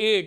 8।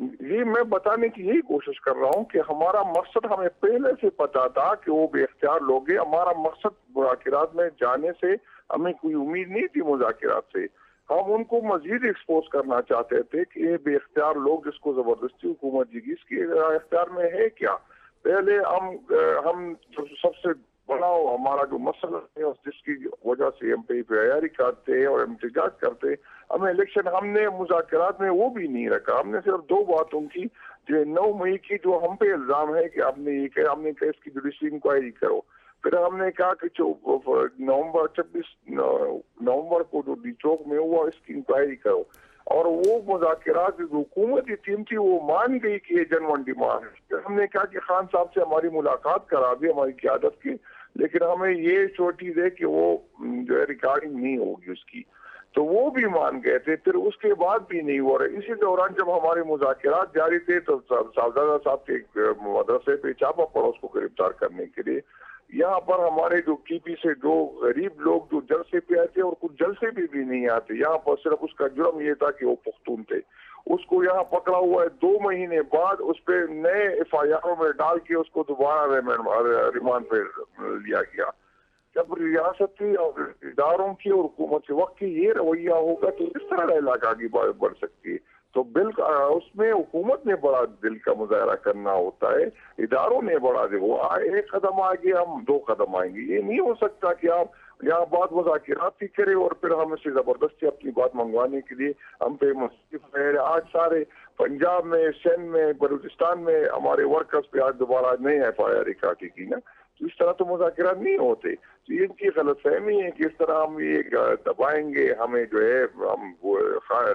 یہ میں بتانے کی یہی کوشش کر رہا ہوں کہ ہمارا مقصد ہمیں پہلے سے پتا تھا کہ وہ بے اختیار لوگ ہیں. ہمارا مقصد مذاکرات میں جانے سے ہمیں کوئی امید نہیں تھی مذاکرات سے. ہم ان کو مزید ایکسپوز کرنا چاہتے تھے کہ یہ بے اختیار لوگ جس کو زبردستی حکومت جی اس کے اختیار میں ہے کیا. پہلے ہم سب سے بڑا ہمارا جو مسئلہ ہے جس کی وجہ سے ہم پہ تیاری کرتے اور احتجاج کرتے, ہمیں الیکشن ہم نے مذاکرات میں وہ بھی نہیں رکھا. ہم نے صرف 2 باتوں کی, جو 9 مئی کی جو ہم پہ الزام ہے کہ ہم نے کہا اس کی جوڈیشری انکوائری کرو. پھر ہم نے کہا کہ 26 نومبر کو جو ڈی چوک میں ہوا اس کی انکوائری کرو. اور وہ مذاکرات جو حکومتی ٹیم تھی وہ مان گئی کہ یہ جنون ڈیمانڈ ہے. ہم نے کہا کہ خان صاحب سے ہماری ملاقات کرا دی ہماری قیادت کی, لیکن ہمیں یہ چوٹی دے کہ وہ جو ہے ریکارڈنگ نہیں ہوگی اس کی. تو وہ بھی مان گئے تھے. پھر اس کے بعد بھی نہیں ہو رہے. اسی دوران جب ہمارے مذاکرات جاری تھے تو صاحبزادہ صاحب کے مدرسے پہ چھاپا پڑا اس کو گرفتار کرنے کے لیے. یہاں پر ہمارے جو کی پی سے جو غریب لوگ جو جلسے پہ آتے اور کچھ جلسے بھی نہیں آتے, یہاں پر صرف اس کا جرم یہ تھا کہ وہ پختون تھے. اس کو یہاں پکڑا ہوا ہے. 2 مہینے بعد اس پہ نئے ایف آئی آروں میں ڈال کے اس کو دوبارہ ریمانڈ پہ لیا گیا. جب ریاستی اور اداروں کی اور حکومت کے وقت کی یہ رویہ ہوگا تو اس طرح علاقہ آگے بڑھ سکتی ہے. تو اس میں حکومت نے بڑا دل کا مظاہرہ کرنا ہوتا ہے, اداروں نے بڑا دل. وہ 1 قدم آگے ہم 2 قدم آئیں گے. یہ نہیں ہو سکتا کہ آپ یہاں بات مذاکرات کی کرے اور پھر ہم اسے زبردستی اپنی بات منگوانے کے لیے ہم پہ مصروف ہے. آج سارے پنجاب میں, سندھ میں, بلوچستان میں ہمارے ورکرز پہ آج دوبارہ نئے ایف آئی آر کاٹی کی نا. تو اس طرح تو مذاکرات نہیں ہوتے. تو یہ ان کی غلط فہمی ہے کہ اس طرح ہم یہ دبائیں گے, ہمیں جو ہے ہم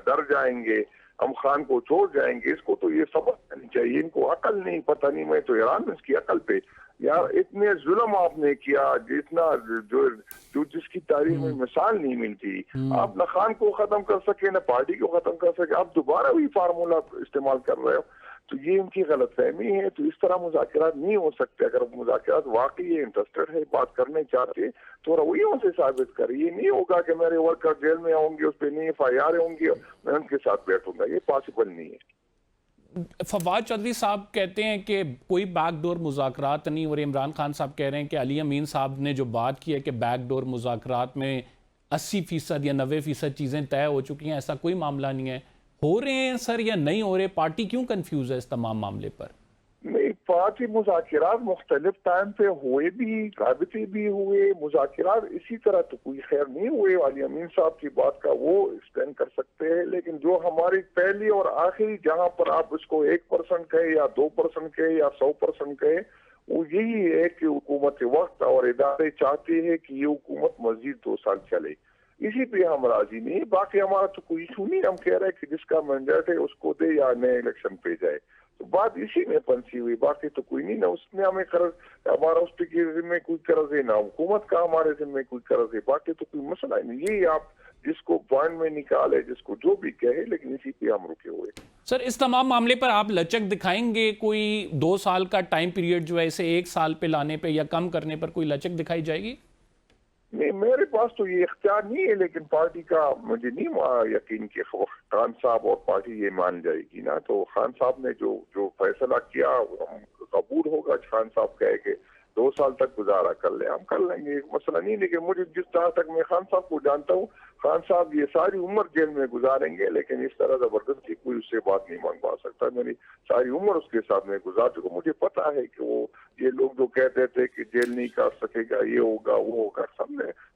ڈر جائیں گے, ہم خان کو چھوڑ جائیں گے. اس کو تو یہ سبق کرنی چاہیے. ان کو عقل نہیں, پتہ نہیں. میں تو حیران ہوں اس کی عقل پہ. یار اتنے ظلم آپ نے کیا جتنا جو جس کی تاریخ میں مثال نہیں ملتی. آپ نہ خان کو ختم کر سکے نہ پارٹی کو ختم کر سکے, آپ دوبارہ وہی فارمولا استعمال کر رہے ہو. تو یہ ان کی غلط فہمی ہے. تو اس طرح مذاکرات نہیں ہو سکتے. اگر مذاکرات واقعی انٹرسٹڈ ہے, بات کرنے چاہتے, تو رویوں سے ثابت کرے. یہ نہیں ہوگا کہ میرے ورکر جیل میں ہوں گے, اس پہ نئی ایف آئی آر ہوں گی, میں ان کے ساتھ بیٹھوں گا. یہ پاسبل نہیں ہے. فواد چودھری صاحب کہتے ہیں کہ کوئی بیک ڈور مذاکرات نہیں, اور عمران خان صاحب کہہ رہے ہیں کہ علی امین صاحب نے جو بات کی ہے کہ بیک ڈور مذاکرات میں 80% یا 90% چیزیں طے ہو چکی ہیں, ایسا کوئی معاملہ نہیں ہے. ہو رہے ہیں سر یا نہیں ہو رہے؟ پارٹی کیوں کنفیوز ہے اس تمام معاملے پر؟ نہیں, پارٹی مذاکرات مختلف ٹائم پہ ہوئے بھی, رابطے بھی ہوئے. مذاکرات اسی طرح تو کوئی خیر نہیں ہوئے. علی امین صاحب کی بات کا وہ ایکسٹینڈ کر سکتے ہیں, لیکن جو ہماری پہلی اور آخری, جہاں پر آپ اس کو 1% کہے یا 2% کہے یا 100% کہے, وہ یہی ہے کہ حکومت وقت اور ادارے چاہتے ہیں کہ یہ حکومت مزید 2 سال چلے. اسی پہ ہم راضی نہیں. باقی ہمارا تو کوئی ایشو نہیں. ہم کہہ رہے ہیں کہ جس کا مینڈیٹ ہے اس کو دے یا نئے الیکشن پہ جائے. تو بات اسی میں پنسی ہوئی. باقی تو کوئی نہیں. نہ اس میں ہمیں قرض, ہمارا اس پہ ذمہ کوئی قرض ہے, نہ حکومت کا ہمارے ذمہ کوئی قرض ہے. باقی تو کوئی مسئلہ ہی نہیں. یہی آپ جس کو پوائنٹ میں نکالے, جس کو جو بھی کہے, لیکن اسی پہ ہم رکے ہوئے. سر اس تمام معاملے پر آپ لچک دکھائیں گے؟ کوئی 2 سال کا ٹائم پیریڈ جو ہے اسے 1 سال پہ لانے پہ یا کم کرنے پر کوئی لچک دکھائی جائے گی؟ نہیں, میرے پاس تو یہ اختیار نہیں ہے, لیکن پارٹی کا مجھے نہیں یقین کہ خان صاحب اور پارٹی یہ مان جائے گی نا. تو خان صاحب نے جو فیصلہ کیا قبول ہوگا. خان صاحب کہے کہ 2 سال تک گزارا کر لیں, ہم کر لیں گے, مسئلہ نہیں. لیکن مجھے جس طرح تک میں خان صاحب کو جانتا ہوں, خان صاحب یہ ساری عمر جیل میں گزاریں گے, لیکن اس طرح زبردستی کوئی اس سے بات نہیں منگوا سکتا. میری ساری عمر اس کے ساتھ میں گزار چکا. مجھے پتا ہے کہ وہ یہ لوگ جو کہتے تھے کہ جیل نہیں کر سکے گا, یہ ہوگا وہ ہوگا,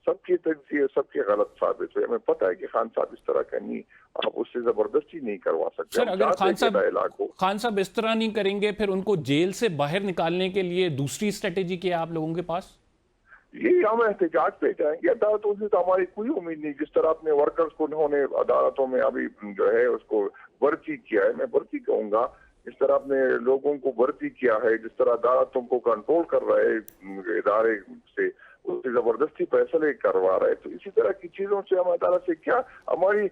سب کی تجزیے سب کے غلط ثابت ہوئے. ہمیں پتا ہے کہ خان صاحب اس طرح کا نہیں, آپ اس سے زبردستی نہیں کروا سکتے. سر اگر خان صاحب اس طرح نہیں کریں گے, پھر ان کو جیل سے باہر نکالنے کے لیے دوسری اسٹریٹجی کیا ہے آپ لوگوں کے پاس؟ یہ ہم احتجاج پہ جائیں گے. عدالتوں سے تو ہماری کوئی امید نہیں. جس طرح اپنے ورکرز کو انہوں نے عدالتوں میں ابھی جو ہے اس کو برتی کیا ہے, میں برتی کہوں گا, اس طرح اپنے لوگوں کو بھرتی کیا ہے, جس طرح عدالتوں کو کنٹرول کر رہے ادارے سے, اس سے زبردستی فیصلے کروا رہے. تو اسی طرح کی چیزوں سے ہم عدالت سے کیا, ہماری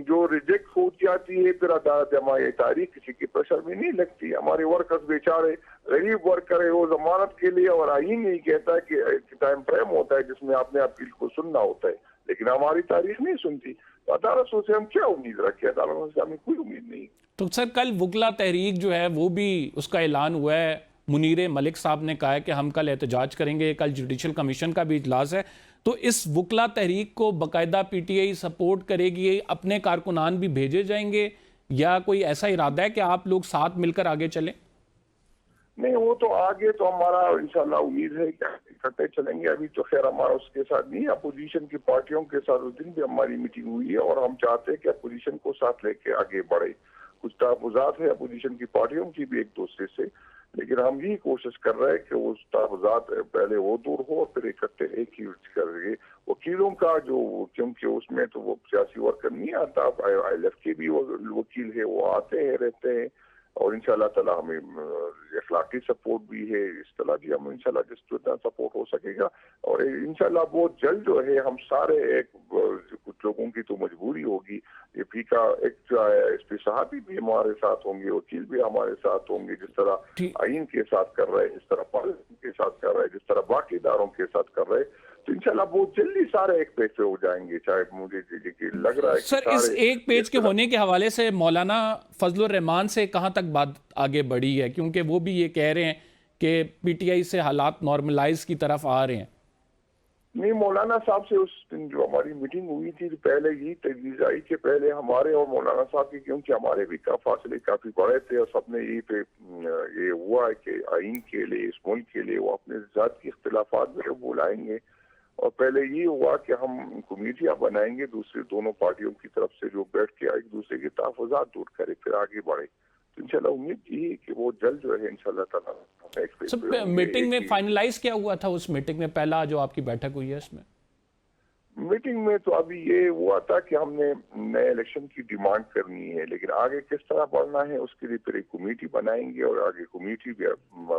جو ریجیکٹ ہو جاتی ہے پھر عدالت ہماری تاریخ کسی کی پریشر میں نہیں لگتی. ہمارے ورکرز بیچارے غریب ورکر ہے, وہ ضمانت کے لیے, اور آئین نہیں کہتا کہ ٹائم فریم ہوتا ہے جس میں آپ نے اپیل کو سننا ہوتا ہے, لیکن ہماری تاریخ نہیں سنتی. تو عدالت سے ہم کیا امید رکھیں؟ عدالت سے ہمیں کوئی امید نہیں. تو سر کل وکلا تحریک جو ہے وہ بھی اس کا اعلان ہوا ہے، منیر ملک صاحب نے کہا ہے کہ ہم کل احتجاج کریں گے، کل جوڈیشل کمیشن کا بھی اجلاس ہے، تو اس وکلا تحریک کو باقاعدہ پی ٹی آئی سپورٹ کرے گی، اپنے کارکنان بھی بھیجے جائیں گے یا کوئی ایسا ارادہ ہے کہ آپ لوگ ساتھ مل کر آگے چلیں؟ نہیں، وہ تو آگے تو ہمارا انشاءاللہ امید ہے کہ اکٹھے چلیں گے. ابھی تو خیر ہمارا اس کے ساتھ نہیں، اپوزیشن کی پارٹیوں کے ساتھ اس دن بھی ہماری میٹنگ ہوئی ہے اور ہم چاہتے ہیں کہ اپوزیشن کو ساتھ لے کے آگے بڑھے. کچھ تحفظات ہے اپوزیشن کی پارٹیوں کی بھی ایک دوسرے سے، لیکن ہم یہی کوشش کر رہے ہیں کہ وہ تحفظات پہلے وہ دور ہو اور پھر اکٹھے ایک ہی کر گے. وکیلوں کا جو، کیونکہ اس میں تو وہ سیاسی ورکر نہیں آتا، آئی ایل ایف کے بھی وکیل ہے، وہ آتے ہیں رہتے ہیں اور انشاءاللہ تعالی ہمیں اخلاقی سپورٹ بھی ہے. اس طرح بھی ہم انشاءاللہ جس جتنا سپورٹ ہو سکے گا اور انشاءاللہ بہت جلد جو ہے ہم سارے ایک، کچھ لوگوں کی تو مجبوری ہوگی، یہ پی کا ایک جو ہے اس پہ صحافی بھی ہمارے ساتھ ہوں گے، وکیل بھی ہمارے ساتھ ہوں گے، جس طرح آئین کے ساتھ کر رہے، جس طرح پارلیمنٹ کے ساتھ کر رہے، جس طرح باقی اداروں کے ساتھ کر رہے، تو انشاءاللہ بہت جلدی سارے ایک پیج پہ ہو جائیں گے. چاہے مجھے لگ رہا ہے سر اس ایک پیج کے ہونے کے حوالے سے مولانا فضل الرحمان سے کہاں تک بات آگے بڑھی ہے؟ کیونکہ وہ بھی یہ کہہ رہے ہیں کہ پی ٹی آئی سے حالات نارملائز کی طرف آ رہے ہیں. نہیں، مولانا صاحب سے اس دن جو ہماری میٹنگ ہوئی تھی پہلے یہ تجویز آئی کہ پہلے ہمارے اور مولانا صاحب کی، کیونکہ ہمارے بھی فاصلے کافی بڑے تھے اور سب نے یہی پہ یہ ہوا ہے کہ آئین کے لیے، اس ملک کے لیے وہ اپنے ذاتی اختلافات میں بلائیں گے، اور پہلے یہ ہوا کہ ہم کمیٹیاں بنائیں گے دوسری دونوں پارٹیوں کی طرف سے جو بیٹھ کے ایک دوسرے کے تحفظات دور کرے پھر آگے بڑھے. تو انشاءاللہ امید یہی ہے کہ وہ جلد جو ہے انشاءاللہ تعالیٰ. میٹنگ میں فائنلائز کیا ہوا تھا؟ اس میٹنگ میں پہلا جو آپ کی بیٹھک ہوئی ہے اس میں میٹنگ میں تو ابھی یہ ہوا تھا کہ ہم نے نئے الیکشن کی ڈیمانڈ کرنی ہے، لیکن آگے کس طرح بڑھنا ہے اس کے لیے پھر ایک کمیٹی بنائیں گے اور آگے کمیٹی بھی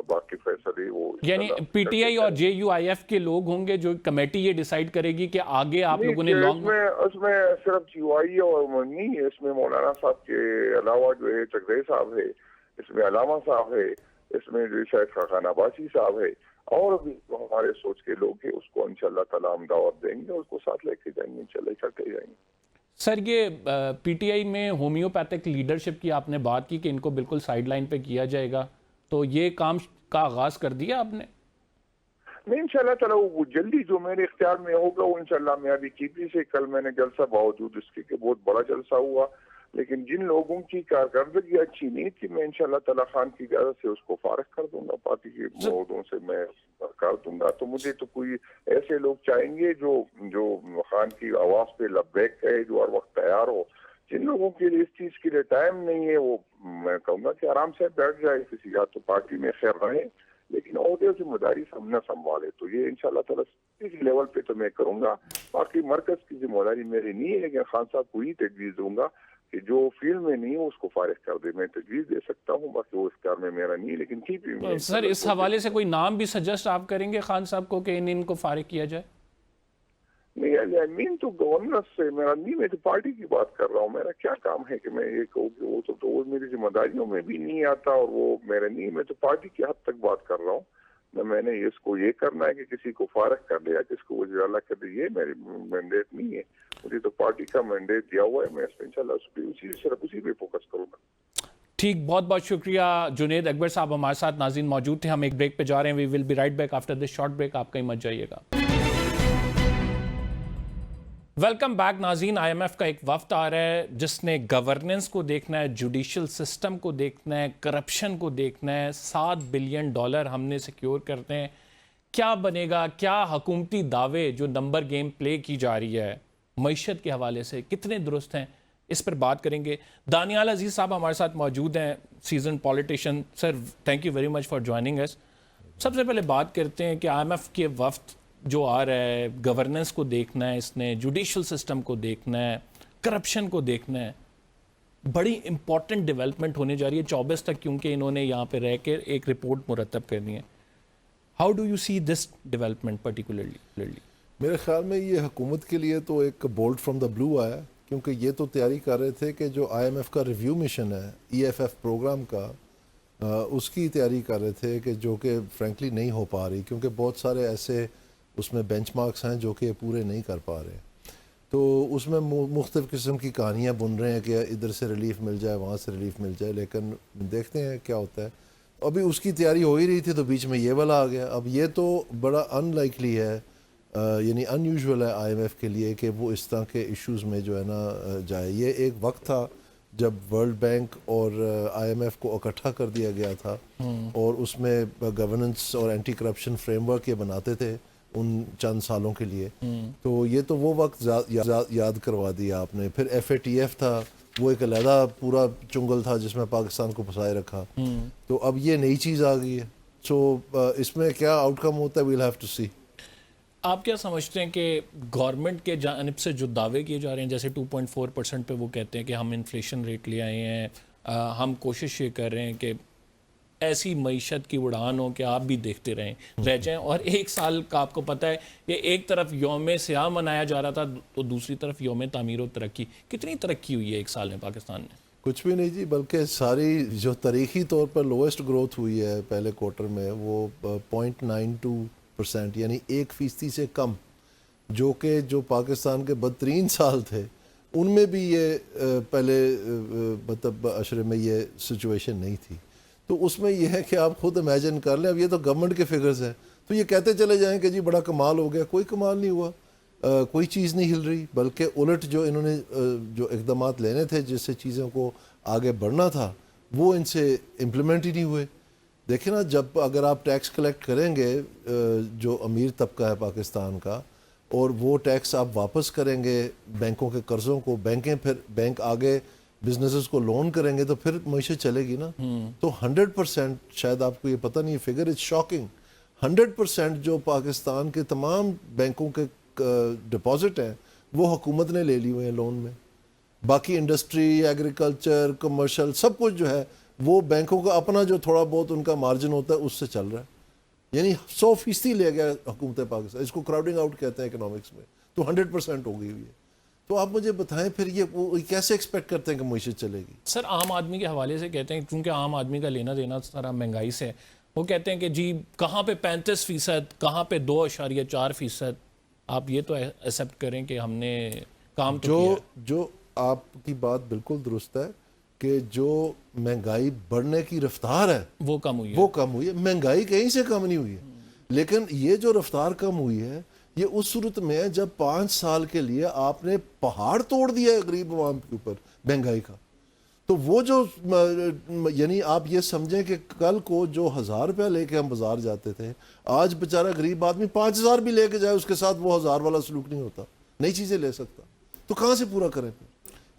باقی فیصلے وہ، یعنی پی ٹی آئی اور جے یو آئی ایف کے لوگ ہوں گے جو کمیٹی یہ ڈیسائیڈ کرے گی کہ آگے آپ لوگوں نے لانگ اس میں صرف جی او آئی اور نہیں ہے، اس میں مولانا صاحب کے علاوہ جو ہے چکدے صاحب ہے، اس میں علامہ صاحب ہے، اس میں جو شاید خاقان عباسی صاحب ہے، اور بھی ہمارے سوچ کے لوگ ہیں. اس کو انشاءاللہ تعالیٰ ہم دعوت دیں گے اور اس کو ساتھ لے کے جائیں گے، انشاءاللہ اکٹھے جائیں گے. سر یہ پی ٹی آئی میں ہومیوپیتھک لیڈرشپ کی آپ نے بات کی کہ ان کو بالکل سائیڈ لائن پہ کیا جائے گا، تو یہ کام کا آغاز کر دیا آپ نے؟ نہیں، انشاءاللہ تعالیٰ وہ جلدی جو میرے اختیار میں ہوگا وہ انشاءاللہ میں ابھی کی بھی سے کل میں نے جلسہ، باوجود اس کے کہ بہت بڑا جلسہ ہوا، لیکن جن لوگوں کی کارکردگی اچھی نہیں تھی میں انشاءاللہ تعالیٰ خان کی اجازت سے اس کو فارغ کر دوں گا، پارٹی کے عہدوں سے میں کر دوں گا. تو مجھے تو کوئی ایسے لوگ چاہیں گے جو خان کی آواز پہ لبیک ہے، جو ہر وقت تیار ہو. جن لوگوں کے لیے اس چیز کے لیے ٹائم نہیں ہے وہ میں کہوں گا کہ آرام سے بیٹھ جائے، کسی یا تو پارٹی میں خیر رہے، لیکن عہدے ذمہ داری سب نہ سنبھالے. تو یہ انشاءاللہ تعالیٰ کسی لیول پہ تو میں کروں گا. باقی مرکز کی ذمہ داری میری نہیں ہے، لیکن خان صاحب کو ہی تجویز دوں گا کہ جو فیلڈ میں نہیں ہو اس کو فارغ کر دے. میں تجویز دے سکتا ہوں، باقی وہ اختیار میں میرا نہیں ہے، لیکن ٹھیک ہے. سر اس حوالے سے کوئی نام بھی سجسٹ آپ کریں گے خان صاحب کو کہ ان کو فارغ کیا جائے؟ نہیں، مین تو گورننس سے میرا نہیں، میں تو پارٹی کی بات کر رہا ہوں. میرا کیا کام ہے کہ میں یہ کہوں کہ وہ تو میری ذمہ داریوں میں بھی نہیں آتا اور وہ میرا نہیں. میں تو پارٹی کی حد تک بات کر رہا ہوں. میں نے اس کو یہ کرنا ہے کہ کسی کو فارغ کر دے یا کس کو وزیر اعلیٰ کر دے، یہ میری مینڈیٹ نہیں ہے. مجھے تو پارٹی کا مینڈیٹ دیا ہوا ہے، میں اس پہ انشاءاللہ صرف اسی پہ فوکس کروں گا. ٹھیک، بہت بہت شکریہ. جنید اکبر صاحب ہمارے ساتھ ناظرین موجود تھے. ہم ایک بریک پہ جا رہے ہیں. We will be right back after this short break. آپ کہیں مت جائیے گا. ویلکم بیک ناظرین. آئی ایم ایف کا ایک وفد آ رہا ہے جس نے گورننس کو دیکھنا ہے، جوڈیشل سسٹم کو دیکھنا ہے، کرپشن کو دیکھنا ہے. $7 بلین ہم نے سیکیور کرتے ہیں. کیا بنے گا؟ کیا حکومتی دعوے جو نمبر گیم پلے کی جا رہی ہے معیشت کے حوالے سے کتنے درست ہیں، اس پر بات کریں گے. دانیال عزیز صاحب ہمارے ساتھ موجود ہیں، seasoned politician. Sir thank you very much for joining us. سب سے پہلے بات کرتے ہیں کہ آئی ایم ایف کے وفد جو آ رہا ہے، گورننس کو دیکھنا ہے، اس نے جوڈیشل سسٹم کو دیکھنا ہے، کرپشن کو دیکھنا ہے. بڑی امپورٹنٹ ڈیولپمنٹ ہونے جا رہی ہے 24 تک، کیونکہ انہوں نے یہاں پہ رہ کے ایک رپورٹ مرتب کرنی ہے. How do you see this development particularly? میرے خیال میں یہ حکومت کے لیے تو ایک بولٹ فرام دا بلو آیا، کیونکہ یہ تو تیاری کر رہے تھے کہ جو آئی ایم ایف کا ریویو مشن ہے EFF پروگرام کا، اس کی تیاری کر رہے تھے کہ جو کہ فرینکلی نہیں ہو پا رہی، کیونکہ بہت سارے ایسے اس میں بینچ مارکس ہیں جو کہ پورے نہیں کر پا رہے. تو اس میں مختلف قسم کی کہانیاں بن رہے ہیں کہ ادھر سے ریلیف مل جائے وہاں سے ریلیف مل جائے، لیکن دیکھتے ہیں کیا ہوتا ہے. ابھی اس کی تیاری ہو ہی رہی تھی تو بیچ میں یہ والا آ گیا. اب یہ تو بڑا ان لائکلی ہے، یعنی ان یوزول ہے آئی ایم ایف کے لیے کہ وہ اس طرح کے ایشوز میں جو ہے نا جائے. یہ ایک وقت تھا جب ورلڈ بینک اور آئی ایم ایف کو اکٹھا کر دیا گیا تھا اور اس میں گورننس اور اینٹی کرپشن فریم ورک یہ بناتے تھے ان چند سالوں کے لیے. تو یہ تو وہ وقت یاد کروا دیا آپ نے. پھر ایف اے ٹی ایف تھا، وہ ایک علیحدہ پورا چنگل تھا جس میں پاکستان کو پھنسائے رکھا. تو اب یہ نئی چیز آ گئی ہے. سو اس میں کیا آؤٹ کم ہوتا ہے، ویل ہیو ٹو سی. آپ کیا سمجھتے ہیں کہ گورنمنٹ کے جانب سے جو دعوے کیے جا رہے ہیں، جیسے 2.4% پہ وہ کہتے ہیں کہ ہم انفلیشن ریٹ لے آئے ہیں، ہم کوشش یہ کر رہے ہیں کہ ایسی معیشت کی اڑان ہو کہ آپ بھی دیکھتے رہ جائیں، اور ایک سال کا آپ کو پتہ ہے کہ ایک طرف یوم سیاہ منایا جا رہا تھا تو دوسری طرف یوم تعمیر و ترقی. کتنی ترقی ہوئی ہے ایک سال میں پاکستان میں؟ کچھ بھی نہیں جی، بلکہ ساری جو تاریخی طور پر لویسٹ گروتھ ہوئی ہے پہلے کوارٹر میں وہ 0.92%، یعنی 1% سے کم، جو کہ جو پاکستان کے بدترین سال تھے ان میں بھی یہ پہلے مطلب عشرے میں یہ سچویشن نہیں تھی. تو اس میں یہ ہے کہ آپ خود امیجن کر لیں. اب یہ تو گورنمنٹ کے فگرز ہیں تو یہ کہتے چلے جائیں کہ جی بڑا کمال ہو گیا. کوئی کمال نہیں ہوا، کوئی چیز نہیں ہل رہی، بلکہ الٹ جو انہوں نے جو اقدامات لینے تھے جس سے چیزوں کو آگے بڑھنا تھا وہ ان سے امپلیمنٹ ہی نہیں ہوئے. دیکھیں نا، جب اگر آپ ٹیکس کلیکٹ کریں گے جو امیر طبقہ ہے پاکستان کا، اور وہ ٹیکس آپ واپس کریں گے بینکوں کے قرضوں کو، پھر بینک آگے بزنسز کو لون کریں گے تو پھر معیشت چلے گی نا. تو 100%، شاید آپ کو یہ پتہ نہیں، فگر از شاکنگ، 100% جو پاکستان کے تمام بینکوں کے ڈپازٹ ہیں وہ حکومت نے لے لی ہوئے ہیں لون میں. باقی انڈسٹری، ایگریکلچر، کمرشل سب کچھ جو ہے وہ بینکوں کا اپنا جو تھوڑا بہت ان کا مارجن ہوتا ہے اس سے چل رہا ہے. یعنی 100% لے گیا حکومت پاکستان. اس کو کراؤڈنگ آؤٹ کہتے ہیں اکنامکس میں. تو 100% ہو گئی ہوئی ہے. تو آپ مجھے بتائیں پھر یہ کیسے ایکسپیکٹ کرتے ہیں کہ معیشت چلے گی؟ سر عام آدمی کے حوالے سے کہتے ہیں، کیونکہ عام آدمی کا لینا دینا سارا مہنگائی سے ہے، وہ کہتے ہیں کہ جی کہاں پہ 35%، کہاں پہ 2.4%. آپ یہ تو ایکسیپٹ کریں کہ ہم نے کام تو کیا. جو آپ کی بات بالکل درست ہے کہ جو مہنگائی بڑھنے کی رفتار ہے وہ کم ہوئی ہے، وہ کم ہوئی ہے. مہنگائی کہیں سے کم نہیں ہوئی ہے، لیکن یہ جو رفتار کم ہوئی ہے یہ اس صورت میں ہے جب 5 سال کے لیے آپ نے پہاڑ توڑ دیا ہے غریب عوام کے اوپر مہنگائی کا. تو وہ جو یعنی آپ یہ سمجھیں کہ کل کو جو 1000 روپیہ لے کے ہم بازار جاتے تھے، آج بیچارہ غریب آدمی 5000 بھی لے کے جائے اس کے ساتھ وہ 1000 والا سلوک نہیں ہوتا، نئی چیزیں لے سکتا. تو کہاں سے پورا کریں؟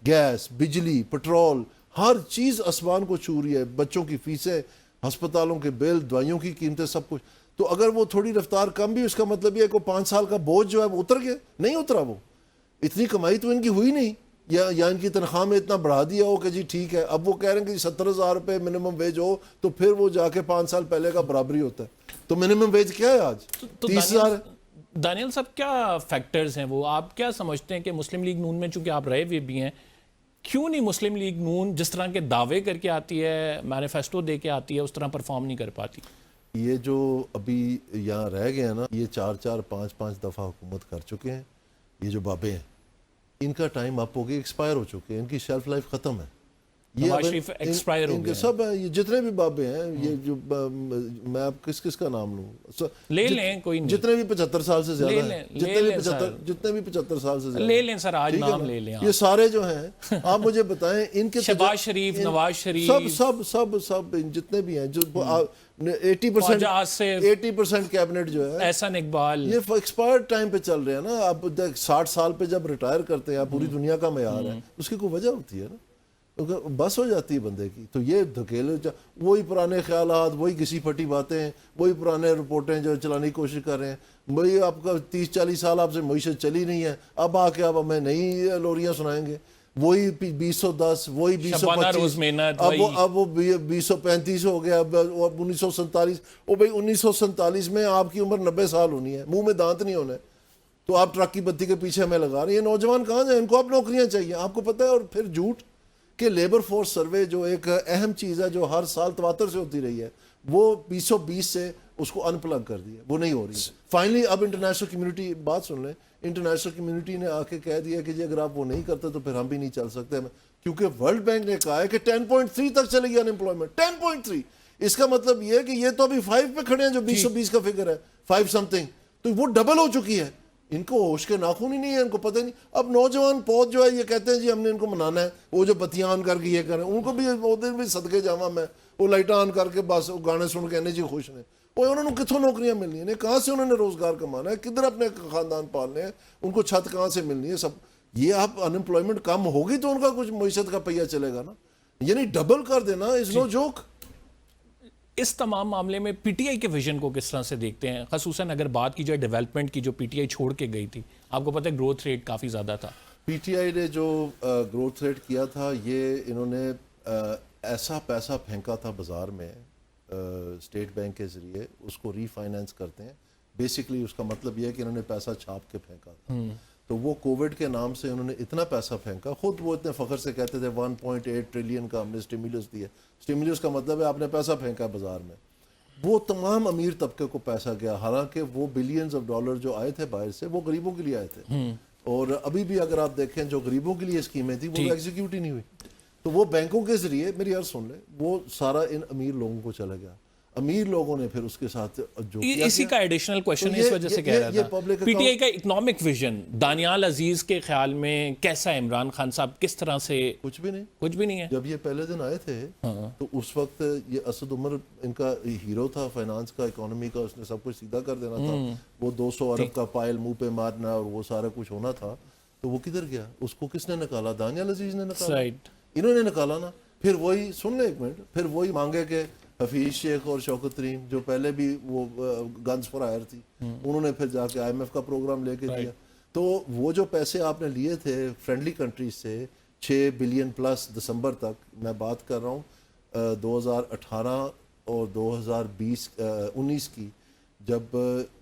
گیس، بجلی، پٹرول، ہر چیز آسمان کو چھو رہی ہے. بچوں کی فیسیں، ہسپتالوں کے بل، دوائیوں کی قیمتیں، سب کچھ. تو اگر وہ تھوڑی رفتار کم بھی، اس کا مطلب یہ ہے کہ 5 سال کا بوجھ جو ہے وہ اتر گیا نہیں اترا. وہ اتنی کمائی تو ان کی ہوئی نہیں، یا ان کی تنخواہ میں اتنا بڑھا دیا ہو کہ جی ٹھیک ہے. اب وہ کہہ رہے ہیں کہ 70,000 روپے منیمم ویج ہو تو پھر وہ جا کے 5 سال پہلے کا برابری ہوتا ہے. تو منیمم ویج کیا ہے آج؟ 30,000 ہے. دانیال صاحب کیا فیکٹرز ہیں وہ، آپ کیا سمجھتے ہیں کہ مسلم لیگ نون میں چونکہ آپ رہے ہوئے بھی ہیں، کیوں نہیں مسلم لیگ نون جس طرح کے دعوے کر کے آتی ہے، مینیفیسٹو دے کے آتی ہے، اس طرح پرفارم نہیں کر پاتی؟ یہ جو ابھی یہاں رہ گئے ہیں نا، یہ 4 5 دفعہ حکومت کر چکے ہیں. یہ جو بابے ہیں ان کا ٹائم اپ ہو گیا، ایکسپائر ہو چکے ہیں، ان کی شیلف لائف ختم ہے. نواز شریف ایکسپائر ہو گئے سب ہیں، یہ جتنے بھی بابے ہیں، یہ جو میں اب کس کا نام لوں، لے لیں کوئی نہیں، جتنے بھی 75 سال سے زیادہ ہیں، جتنے بھی 75 سال سے زیادہ لے لیں سر، آج نام لے لیں. یہ سارے جو ہیں آپ مجھے بتائیں ان کے شہباز شریف، نواز شریف، سب جتنے بھی ہیں، جو 80% کیبنٹ جو ہے، احسن اقبال، یہ ایکسپائر ٹائم پہ چل رہے ہیں نا. اب 60 سال پہ جب ریٹائر کرتے ہیں، پوری دنیا کا معیار ہے، اس کی کوئی وجہ ہوتی ہے نا، بس ہو جاتی ہے بندے کی. تو یہ دھکیلے وہی پرانے خیالات، وہی گھسی پھٹی باتیں، وہی پرانے رپورٹیں جو چلانے کی کوشش کر رہے ہیں. وہی آپ کا 30-40 سال آپ سے معیشت چلی نہیں ہے، اب آ کے آپ ہمیں نئی لوریاں سنائیں گے. وہی 210، وہی 225، اب وہ 235 ہو گیا، اب 1947. او بھائی 1947 میں آپ کی عمر 90 سال ہونی ہے، منہ میں دانت نہیں ہونے، تو آپ ٹرک کی بتی کے پیچھے ہمیں لگا رہے ہیں. یہ نوجوان کہاں جائیں؟ ان کو اب نوکریاں چاہیے. آپ کو پتہ ہے، اور پھر جھوٹ کہ لیبر فورس سروے جو ایک اہم چیز ہے جو ہر سال تواتر سے ہوتی رہی ہے، وہ 2020 سے اس کو ان پلگ کر دیا, وہ نہیں ہو رہی. فائنلی اب انٹرنیشنل کمیونٹی, بات سن لیں, انٹرنیشنل کمیونٹی نے آ کے کہہ دیا کہ جی اگر آپ وہ نہیں کرتے تو پھر ہم بھی نہیں چل سکتے, کیونکہ ورلڈ بینک نے کہا ہے کہ 10.3 تک چلے گی ان امپلائمنٹ. 10.3, اس کا مطلب یہ ہے کہ یہ تو ابھی 5 پہ کھڑے ہیں جو 2020 کا فگر ہے, 5 سمتنگ, تو وہ ڈبل ہو چکی ہے. ان کو ہوش کے ناخن ہی نہیں ہے, ان کو پتہ ہی نہیں. اب نوجوان پود جو ہے یہ کہتے ہیں جی ہم نے ان کو منانا ہے, وہ جو بتیاں آن کر کے یہ کریں, ان کو بھی وہ دن بھی صدقے جاواں میں, وہ لائٹاں آن کر کے بس گانے سن کے جی خوش ہیں. وہ انہوں نے کتوں نوکریاں ملنی ہیں, کہاں سے انہوں نے روزگار کمانا ہے, کدھر اپنے خاندان پالنے ہیں, ان کو چھت کہاں سے ملنی ہے. سب یہ آپ ان امپلائمنٹ کم ہوگی تو ان کا کچھ معیشت کا پہیہ چلے گا نا, یعنی ڈبل کر دینا از نو جوک. اس تمام معاملے میں پی ٹی آئی کے ویژن کو کس طرح سے دیکھتے ہیں, خصوصاً اگر بات کی جائے ڈیولپمنٹ کی جو پی ٹی آئی چھوڑ کے گئی تھی؟ آپ کو پتہ ہے گروتھ ریٹ کافی زیادہ تھا. پی ٹی آئی نے جو گروتھ ریٹ کیا تھا, یہ انہوں نے ایسا پیسہ پھینکا تھا بازار میں اسٹیٹ بینک کے ذریعے, اس کو ری فائنینس کرتے ہیں بیسکلی. اس کا مطلب یہ ہے کہ انہوں نے پیسہ چھاپ کے پھینکا تھا. تو وہ کووڈ کے نام سے انہوں نے اتنا پیسہ پھینکا, خود وہ اتنے فخر سے کہتے تھے 1.8 ٹریلین کا ہم نے اسٹیمولس دیا. اسٹیمولس کا مطلب ہے آپ نے پیسہ پھینکا بازار میں. وہ تمام امیر طبقے کو پیسہ گیا, حالانکہ وہ بلینز آف ڈالر جو آئے تھے باہر سے وہ غریبوں کے لیے آئے تھے. اور ابھی بھی اگر آپ دیکھیں جو غریبوں کے لیے اسکیمیں تھیں وہ ایگزیکیوٹ ہی نہیں ہوئی. تو وہ بینکوں کے ذریعے, میری عرض سن لیں, وہ سارا ان امیر لوگوں کو چلا گیا. امیر لوگوں نے پھر اس کے ساتھ جو کیا, اسی کا ایڈیشنل کویشچن اس وجہ سے کہہ رہا تھا, پی ٹی آئی کا اکنامک ویژن دانیال عزیز کے خیال میں کیسا ہے؟ عمران خان صاحب کس طرح سے؟ کچھ بھی نہیں, کچھ بھی نہیں ہے. جب یہ پہلے دن آئے تھے تو اس وقت یہ اسد عمر ان کا ہیرو تھا فائنانس کا, اکانومی کا, اس نے سب کچھ سیدھا کر دینا تھا. وہ 200 ارب کا پائل منہ پہ مارنا اور وہ سارا کچھ ہونا تھا. تو وہ کدھر گیا؟ اس کو کس نے نکالا؟ دانیال عزیز نے نکالا, انہوں نے نکالا نا. پھر وہی سن لیں ایک منٹ, پھر وہی مانگے کہ حفیظ شیخ اور شوکت ترین جو پہلے بھی وہ گنز فار ہائر تھی, انہوں نے پھر جا کے آئی ایم ایف کا پروگرام لے کے دیا. تو وہ جو پیسے آپ نے لیے تھے فرینڈلی کنٹریز سے 6 بلین پلس دسمبر تک, میں بات کر رہا ہوں 2018 اور 2019 کی, جب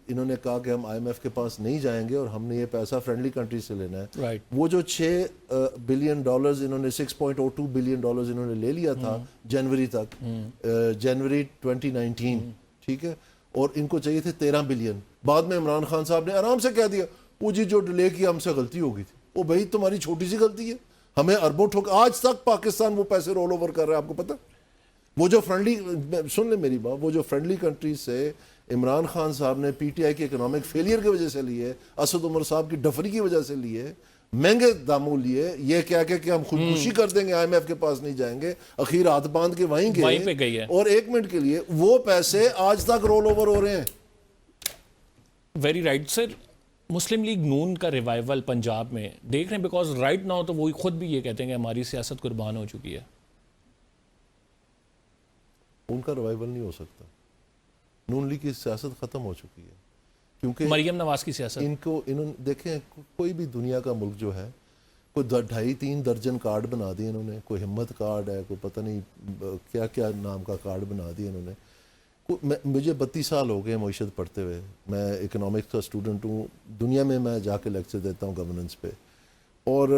انہوں نے کہا کہ ہم آئی ایم ایف کے پاس نہیں جائیں گے اور ہم نے یہ پیسہ فرینڈلی کنٹری سے لینا ہے. وہ جو 6 بلین ڈالرز انہوں نے 6.02 بلین ڈالرز انہوں نے لے لیا تھا جنوری تک, جنوری 2019, ٹھیک ہے, اور ان کو چاہیے تھے 13 بلین. بعد میں عمران خان صاحب نے آرام سے کہہ دیا وہ جی جو ڈیلے کیا ہم سے غلطی ہو گئی تھی. وہ بھائی تمہاری چھوٹی سی غلطی ہے, ہمیں اربوں ٹھوک, آج تک پاکستان وہ پیسے رول اوور کر رہا ہے, آپ کو پتہ. وہ جو فرینڈلی, سن لیں میری بات, وہ جو فرینڈلی کنٹریز سے عمران خان صاحب نے پی ٹی آئی کے اکنامک فیلئر کی وجہ سے لیے, اسد عمر صاحب کی ڈفری کی وجہ سے لیے, مہنگے داموں لیے, یہ کہہ کے کہ ہم خودکشی کر دیں گے, آئی ایم ایف کے پاس نہیں جائیں گے, اخیر ہاتھ باندھ کے وہیں گئے, اور 1 منٹ کے لیے وہ پیسے آج تک رول اوور ہو رہے ہیں. Very right sir. Muslim League نون کا ریوائول پنجاب میں دیکھ رہے ہیں, بیکاز رائٹ ناؤ تو وہ خود بھی یہ کہتے ہیں کہ ہماری سیاست قربان ہو چکی ہے. ان کا ریوائول نہیں ہو سکتا, نون لیگ کی سیاست ختم ہو چکی ہے, کیونکہ مریم نواز کی سیاست, ان کو انہوں دیکھیں کوئی بھی دنیا کا ملک جو ہے, کوئی 2.5-3 درجن کارڈ بنا دیے انہوں نے, کوئی ہمت کارڈ ہے, کوئی پتہ نہیں کیا کیا نام کا کارڈ بنا دیا انہوں نے. مجھے 32 سال ہو گئے معیشت پڑھتے ہوئے, میں اکنامکس کا اسٹوڈنٹ ہوں, دنیا میں جا کے لیکچر دیتا ہوں گورننس پہ, اور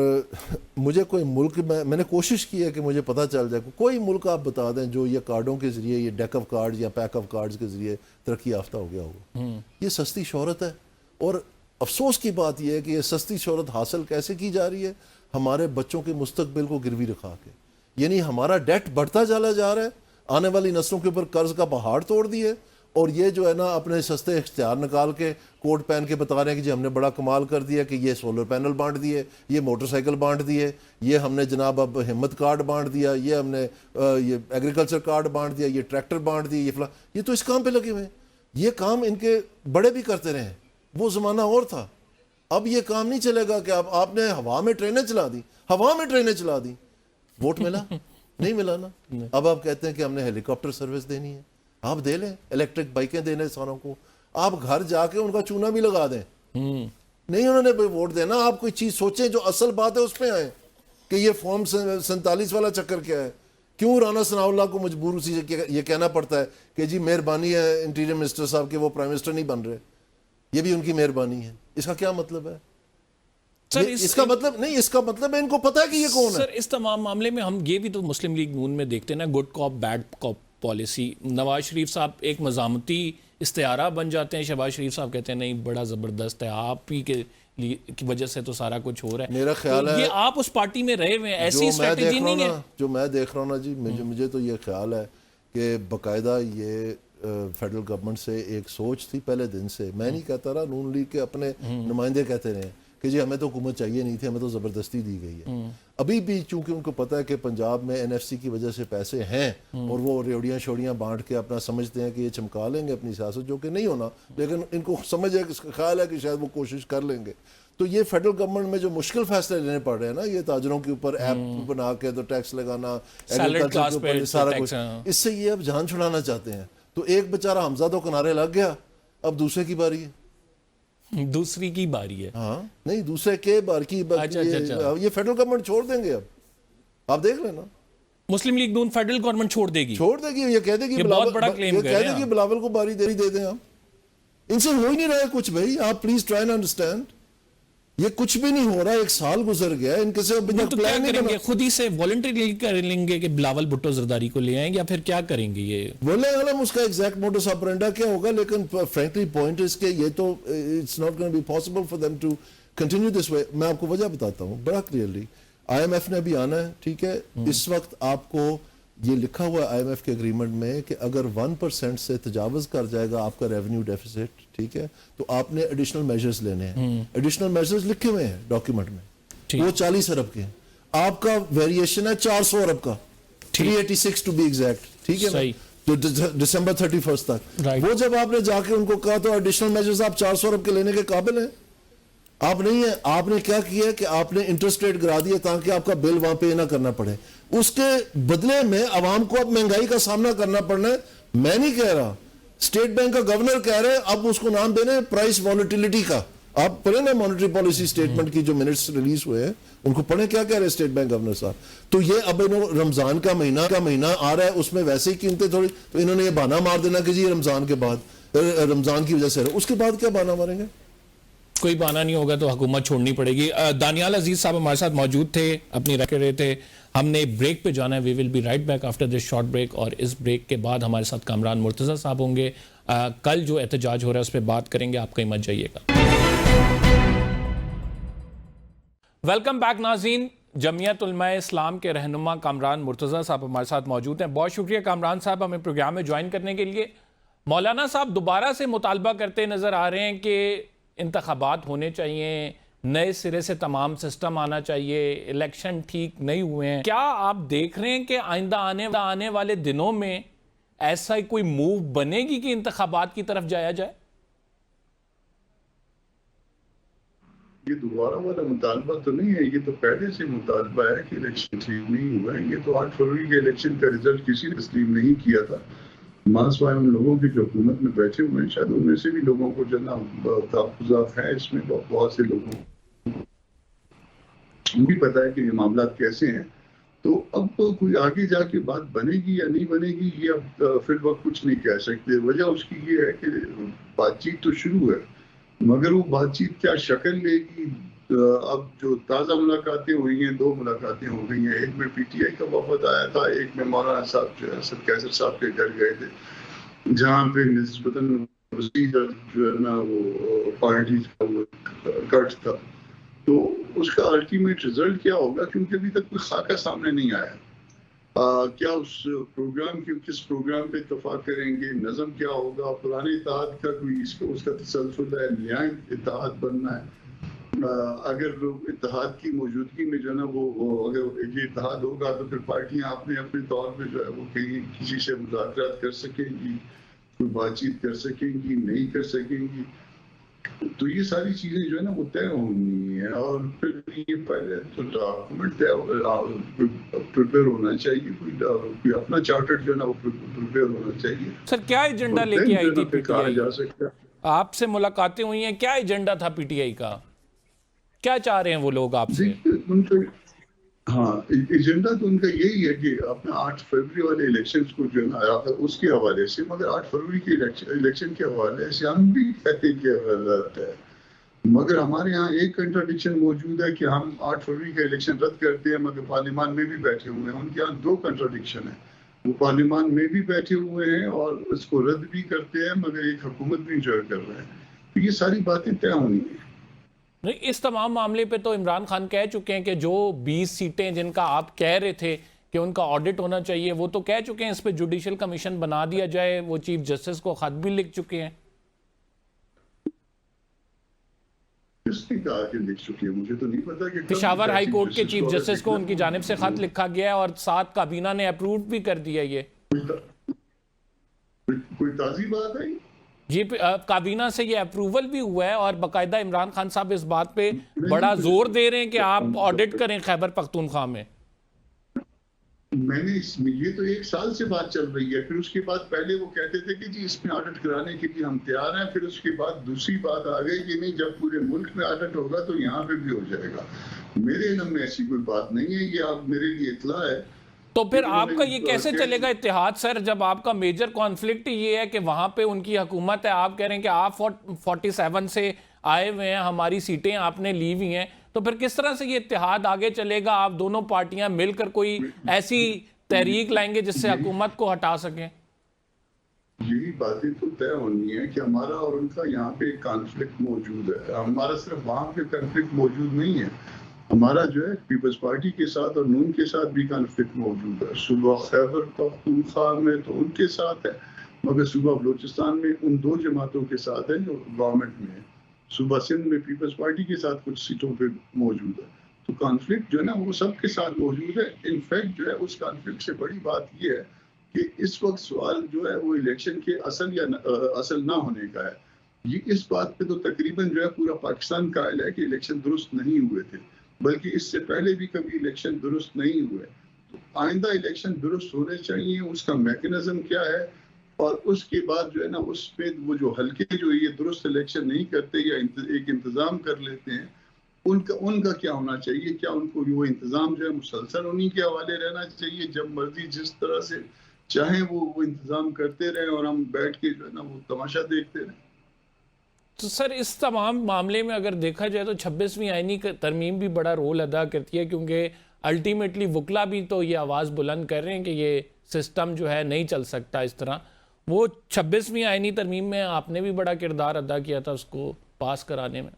مجھے کوئی ملک میں نے کوشش کی ہے کہ مجھے پتہ چل جائے کوئی ملک آپ بتا دیں جو یہ کارڈوں کے ذریعے, یہ ڈیک آف کارڈ یا پیک آف کارڈز کے ذریعے ترقی یافتہ ہو گیا ہوگا. یہ سستی شہرت ہے, اور افسوس کی بات یہ ہے کہ یہ سستی شہرت حاصل کیسے کی جا رہی ہے؟ ہمارے بچوں کے مستقبل کو گروی رکھا کے. یعنی ہمارا ڈیٹ بڑھتا چلا جا رہا ہے, آنے والی نسلوں کے اوپر قرض کا پہاڑ توڑ دیے, اور یہ جو ہے نا اپنے سستے اختیار نکال کے کوٹ پہن کے بتا رہے ہیں کہ جی ہم نے بڑا کمال کر دیا, کہ یہ سولر پینل بانٹ دیے, یہ موٹر سائیکل بانٹ دیے, یہ ہم نے جناب اب ہمت کارڈ بانٹ دیا, یہ ہم نے یہ ایگریکلچر کارڈ بانٹ دیا, یہ ٹریکٹر بانٹ دیے, یہ فلاں. یہ تو اس کام پہ لگے ہوئے ہیں. یہ کام ان کے بڑے بھی کرتے رہے ہیں, وہ زمانہ اور تھا. اب یہ کام نہیں چلے گا کہ آپ نے ہوا میں ٹرینیں چلا دی, ہوا میں ٹرینیں چلا دی, ووٹ ملا نہیں ملا نا. اب آپ کہتے ہیں کہ ہم نے ہیلی کاپٹر سروس دینی ہے, آپ دے لیں, الیکٹرک بائکیں دینے ساروں کو, آپ گھر جا کے ان کا چونا بھی لگا دیں. نہیں انہوں نے ووٹ دینا, آپ کوئی چیز سوچیں جو اصل بات ہے اس پہ آئیں, کہ یہ فارم 47 والا چکر کیا ہے, کیوں رانا ثناء اللہ کو مجبور اسی سے یہ کہنا پڑتا ہے کہ جی مہربانی ہے انٹیریئر منسٹر صاحب کہ وہ پرائم منسٹر نہیں بن رہے, یہ بھی ان کی مہربانی ہے. اس کا کیا مطلب ہے؟ اس کا مطلب نہیں, اس کا مطلب ہے ان کو پتا ہے کہ یہ کون ہے. سر اس تمام معاملے میں ہم یہ بھی تو مسلم لیگ نون میں دیکھتے ہیں نا, good کاپ bed کاپ policy. Nawaz Sharif صاحب ایک مزاحمتی استعارہ بن جاتے ہیں, شہباز شریف صاحب کہتے ہیں نہیں بڑا زبردست ہے, آپ ہی کے کی وجہ سے تو سارا کچھ ہو رہا ہے. میرا خیال ہے یہ آپ اس پارٹی میں رہے ہوئے ہیں, ایسی اسٹریٹجی نہیں ہے. جو میں دیکھ رہا ہوں نا جی, مجھے تو یہ خیال ہے کہ باقاعدہ یہ فیڈرل گورنمنٹ سے ایک سوچ تھی پہلے دن سے. میں نہیں کہتا رہا, نون لیگ کے اپنے نمائندے کہتے رہے کہ جی ہمیں تو حکومت چاہیے نہیں تھی, ہمیں تو زبردستی دی گئی ہے. ابھی بھی چونکہ ان کو پتہ ہے کہ پنجاب میں این ایف سی کی وجہ سے پیسے ہیں اور وہ ریوڑیاں شوڑیاں بانٹ کے اپنا سمجھتے ہیں کہ یہ چمکا لیں گے اپنی سیاست, جو کہ نہیں ہونا, لیکن ان کو سمجھ ہے, خیال ہے کہ شاید وہ کوشش کر لیں گے. تو یہ فیڈرل گورنمنٹ میں جو مشکل فیصلے لینے پڑ رہے ہیں نا, یہ تاجروں کے اوپر ایپ بنا کے تو ٹیکس لگانا, ایگریکلچر کے اوپر سارا کچھ, اس سے یہ اب جان چھڑانا چاہتے ہیں. تو ایک بیچارہ حمزہ تو کنارے لگ گیا, اب دوسرے کی باری ہے. دوسری کی باری ہے, ہاں نہیں دوسرے کے بار کی یہ فیڈرل گورنمنٹ چھوڑ دیں گے. اب آپ دیکھ لینا, مسلم لیگ نون فیڈرل گورنمنٹ چھوڑ دے گی, یہ کہہ دے گی بلاول کو باری دے دیں. ہم ان سے ہو ہی نہیں رہا ہے کچھ. بھائی آپ پلیز ٹرائی اینڈ انڈرسٹینڈ, یہ کچھ بھی نہیں ہو رہا. 1 سال گزر گیا, ان کے سے پلان نہیں کریں گے, خود ہی سے والنٹری کر لیں گے کہ بلاول بھٹو زرداری کو لے آئیں, یا پھر کیا کریں گے؟ یہ بولے عالم اس کا ایگزیکٹ موڈس آپرینڈا کیا ہوگا, لیکن فرینکلی پوائنٹ اس کے یہ تو it's not gonna be possible for them to continue this way. میں آپ کو وجہ بتاتا ہوں بڑا کلیئرلی. آئی ایم ایف نے بھی آنا ہے, ٹھیک ہے. اس وقت آپ کو یہ لکھا ہوا ہے آئی ایم ایف کے اگریمنٹ میں کہ اگر 1% سے تجاوز کر جائے گا آپ کا ریونیو ڈیفیسٹ, ٹھیک ہے, تو آپ نے ایڈیشنل میجرز لینے ہیں. ایڈیشنل میجرز لکھے ہوئے ہیں ڈاکیومنٹ میں, وہ 40 ارب کے ہیں. آپ کا ویریشن ہے 400 ارب کا, 386 ٹو بی ایگزیکٹ, ٹھیک ہے نا, جو دسمبر 31 تک. وہ جب آپ نے جا کے ان کو کہا تو ایڈیشنل میجرز آپ 400 ارب کے لینے کے قابل ہیں؟ آپ نہیں ہیں. آپ نے کیا کیا کہ آپ نے انٹرسٹ ریٹ گرا دیا تاکہ آپ کا بل وہاں پے نہ کرنا پڑے. اس کے بدلے میں عوام کو اب مہنگائی کا سامنا کرنا پڑنا ہے. میں نہیں کہہ رہا, اسٹیٹ بینک کا گورنر کہہ رہے ہیں, اب اس کو نام دینے پرائس والیٹیلٹی کا. آپ پڑھیں نا مانیٹری پالیسی اسٹیٹمنٹ کی جو منٹس ریلیز ہوئے ہیں, ان کو پڑھیں کیا کہہ رہے ہیں اسٹیٹ بینک گورنر صاحب. تو یہ اب رمضان کا مہینہ آ رہا ہے, اس میں ویسے ہی قیمتیں تھوڑی, تو انہوں نے یہ بہانہ مار دینا کہ جی رمضان کے بعد, رمضان کی وجہ سے. اس کے بعد کیا بہانہ ماریں گے؟ کوئی بہانہ نہیں ہوگا تو حکومت چھوڑنی پڑے گی. دانیال عزیز صاحب ہمارے ساتھ موجود تھے, اپنی رکھ رہے تھے. ہم نے بریک پہ جانا ہے, we will be right back after this short break. اور اس بریک کے بعد ہمارے ساتھ کامران مرتضی صاحب ہوں گے. کل جو احتجاج ہو رہا ہے اس پہ بات کریں گے, آپ کہیں مت جائیے گا. ویلکم بیک ناظرین. جمعیت علماء اسلام کے رہنما کامران مرتضی صاحب ہمارے ساتھ موجود ہیں. بہت شکریہ کامران صاحب ہمیں پروگرام میں جوائن کرنے کے لیے. مولانا صاحب دوبارہ سے مطالبہ کرتے نظر آ رہے ہیں کہ انتخابات ہونے چاہیے, نئے سرے سے تمام سسٹم آنا چاہیے, الیکشن ٹھیک نہیں ہوئے ہیں. کیا آپ دیکھ رہے ہیں کہ آئندہ آنے والے دنوں میں ایسا کوئی موو بنے گی کہ انتخابات کی طرف جایا جائے؟ یہ دوبارہ والا مطالبہ تو نہیں ہے, یہ تو پہلے سے مطالبہ ہے کہ الیکشن ٹھیک نہیں ہوا ہے. یہ تو 8 فروری کے الیکشن کا رزلٹ کسی نے تسلیم نہیں کیا تھا. ماسوائے ان لوگوں کی جو حکومت میں بیٹھے ہوئے ہیں, شاید ان میں سے بھی لوگوں کو جو نا تحفظات ہے اس میں, بہت سے لوگوں کو بھی پتا ہے کہ یہ معاملات کیسے ہیں. تو اب کوئی آگے جا کے بات بنے گی یا نہیں بنے گی, یہ اب فی الوقت کچھ نہیں کہہ سکتے. وجہ اس کی یہ ہے کہ بات چیت تو شروع ہے, مگر وہ بات چیت کیا شکل لے گی. اب جو تازہ ملاقاتیں ہوئی ہیں, 2 ملاقاتیں ہو گئی ہیں. ایک میں پی ٹی آئی کا وفد آیا تھا, ایک میں مولانا صاحب جو ہے اسد کیسر صاحب کے گھر گئے تھے, جہاں پہ نسبتاً وسیع جو ہے نا وہ پارٹی کا وہ کٹ تھا. تو اس کا الٹیمیٹ رزلٹ کیا ہوگا, کیونکہ ابھی تک کوئی خاکہ سامنے نہیں آیا. کیا اس پروگرام کی کس پروگرام پہ اتفاق کریں گے, نظم کیا ہوگا, پرانے اتحاد کا کوئی اس کا تسلسل ہے, نیا اتحاد بننا ہے. اگر اتحاد کی موجودگی میں جو ہے نا وہ اگر یہ اتحاد ہوگا تو پھر پارٹیاں اپنے طور پہ جو ہے وہ کہیں کسی سے مذاکرات کر سکیں گی, کوئی بات چیت کر سکیں گی, نہیں کر سکیں گی. تو یہ ساری چیزیں جو ہے نا وہ طے ہونی ہے. اور پھر یہ پہلے تو ڈاکومنٹ پریپیئر ہونا چاہیے, کوئی اپنا چارٹر جو ہے نا وہ پریپیئر ہونا چاہیے. سر کیا ایجنڈا لے کے آئی تھی پی ٹی آئی؟ جا سکتا ہے آپ سے ملاقاتیں ہوئی ہیں, کیا ایجنڈا تھا پی ٹی آئی کا, کیا چاہ رہے ہیں وہ لوگ آپ سے؟ ہاں ایجنڈا تو ان کا یہی ہے کہ اپنا 8 فروری والے الیکشنز کو جو ہے نا اس کے حوالے سے, مگر 8 فروری کے الیکشن کے حوالے سے ہم بھی کہتے ہیں کہ غلط ہے. مگر ہمارے ہاں ایک کنٹراڈکشن موجود ہے کہ ہم 8 فروری کا الیکشن رد کرتے ہیں مگر پارلیمان میں بھی بیٹھے ہوئے ہیں. ان کے ہاں 2 کنٹراڈکشن ہیں. وہ پارلیمان میں بھی بیٹھے ہوئے ہیں اور اس کو رد بھی کرتے ہیں، مگر ایک حکومت بھی انجوائے کر رہے ہیں. تو یہ ساری باتیں طے ہونی ہیں. نہیں، اس تمام معاملے پہ تو عمران خان کہہ چکے ہیں کہ جو 20 سیٹیں جن کا آپ کہہ رہے تھے کہ ان کا آڈٹ ہونا چاہیے، وہ تو کہہ چکے ہیں اس پہ جوڈیشل کمیشن بنا دیا جائے. وہ چیف جسٹس کو خط بھی لکھ چکے ہیں. کس نے کہا کہ لکھ چکے ہیں؟ مجھے تو نہیں پتا کہ پشاور ہائی کورٹ کے چیف جسٹس کو ان کی جانب سے خط لکھا گیا ہے اور 7 کابینہ نے اپروو بھی کر دیا. یہ کوئی تازی بات ہے؟ جی کابینہ سے یہ اپروول بھی ہوا ہے اور باقاعدہ عمران خان صاحب اس بات پہ بڑا زور دے رہے ہیں کہ آپ آڈٹ کریں خیبر پختونخوا میں. میں نے یہ تو 1 سال سے بات چل رہی ہے. پھر اس کے بعد پہلے وہ کہتے تھے کہ جی اس میں آڈٹ کرانے کے لیے ہم تیار ہیں. پھر اس کے بعد دوسری بات آ گئی کہ نہیں، جب پورے ملک میں آڈٹ ہوگا تو یہاں پہ بھی ہو جائے گا. میرے علم میں ایسی کوئی بات نہیں ہے. یہ آپ میرے لیے اطلاع ہے. تو پھر آپ کا یہ کیسے چلے گا اتحاد سر، جب آپ کا میجر کانفلکٹ یہ ہے کہ وہاں پہ ان کی حکومت ہے، آپ کہہ رہے ہیں کہ آپ 47 سے آئے ہوئے ہیں، ہماری سیٹیں آپ نے لی ہوئی ہیں، تو پھر کس طرح سے یہ اتحاد آگے چلے گا؟ آپ دونوں پارٹیاں مل کر کوئی ایسی تحریک لائیں گے جس سے حکومت کو ہٹا سکیں؟ یہی باتیں تو طے ہونی ہے کہ ہمارا اور ان کا یہاں پہ ایک کانفلکٹ موجود ہے. ہمارا صرف وہاں پہ کانفلکٹ موجود نہیں ہے، ہمارا جو ہے پیپلز پارٹی کے ساتھ اور نون کے ساتھ بھی کانفلکٹ موجود ہے. صوبہ خیبر پختونخوا میں تو ان کے ساتھ ہے، مگر صوبہ بلوچستان میں ان 2 جماعتوں کے ساتھ ہے جو گورنمنٹ میں ہے. صوبہ سندھ میں پیپلز پارٹی کے ساتھ کچھ سیٹوں پہ موجود ہے. تو کانفلکٹ جو ہے نا وہ سب کے ساتھ موجود ہے. انفیکٹ جو ہے اس کانفلکٹ سے بڑی بات یہ ہے کہ اس وقت سوال جو ہے وہ الیکشن کے اصل نہ ہونے کا ہے. یہ اس بات پہ تو تقریباً جو ہے پورا پاکستان قائل ہے کہ الیکشن درست نہیں ہوئے تھے، بلکہ اس سے پہلے بھی کبھی الیکشن درست نہیں ہوئے. تو آئندہ الیکشن درست ہونے چاہیے. اس کا میکنزم کیا ہے، اور اس کے بعد جو ہے نا اس پہ وہ جو حلقے جو یہ درست الیکشن نہیں کرتے یا ایک انتظام کر لیتے ہیں، ان کا کیا ہونا چاہیے؟ کیا ان کو وہ انتظام جو ہے مسلسل انہی کے حوالے رہنا چاہیے، جب مرضی جس طرح سے چاہیں وہ انتظام کرتے رہیں اور ہم بیٹھ کے جو ہے نا وہ تماشا دیکھتے رہیں؟ تو سر اس تمام معاملے میں اگر دیکھا جائے تو 26ویں آئینی ترمیم بھی بڑا رول ادا کرتی ہے، کیونکہ الٹیمیٹلی وکلا بھی تو یہ آواز بلند کر رہے ہیں کہ یہ سسٹم جو ہے نہیں چل سکتا اس طرح. وہ 26ویں آئینی ترمیم میں آپ نے بھی بڑا کردار ادا کیا تھا اس کو پاس کرانے میں.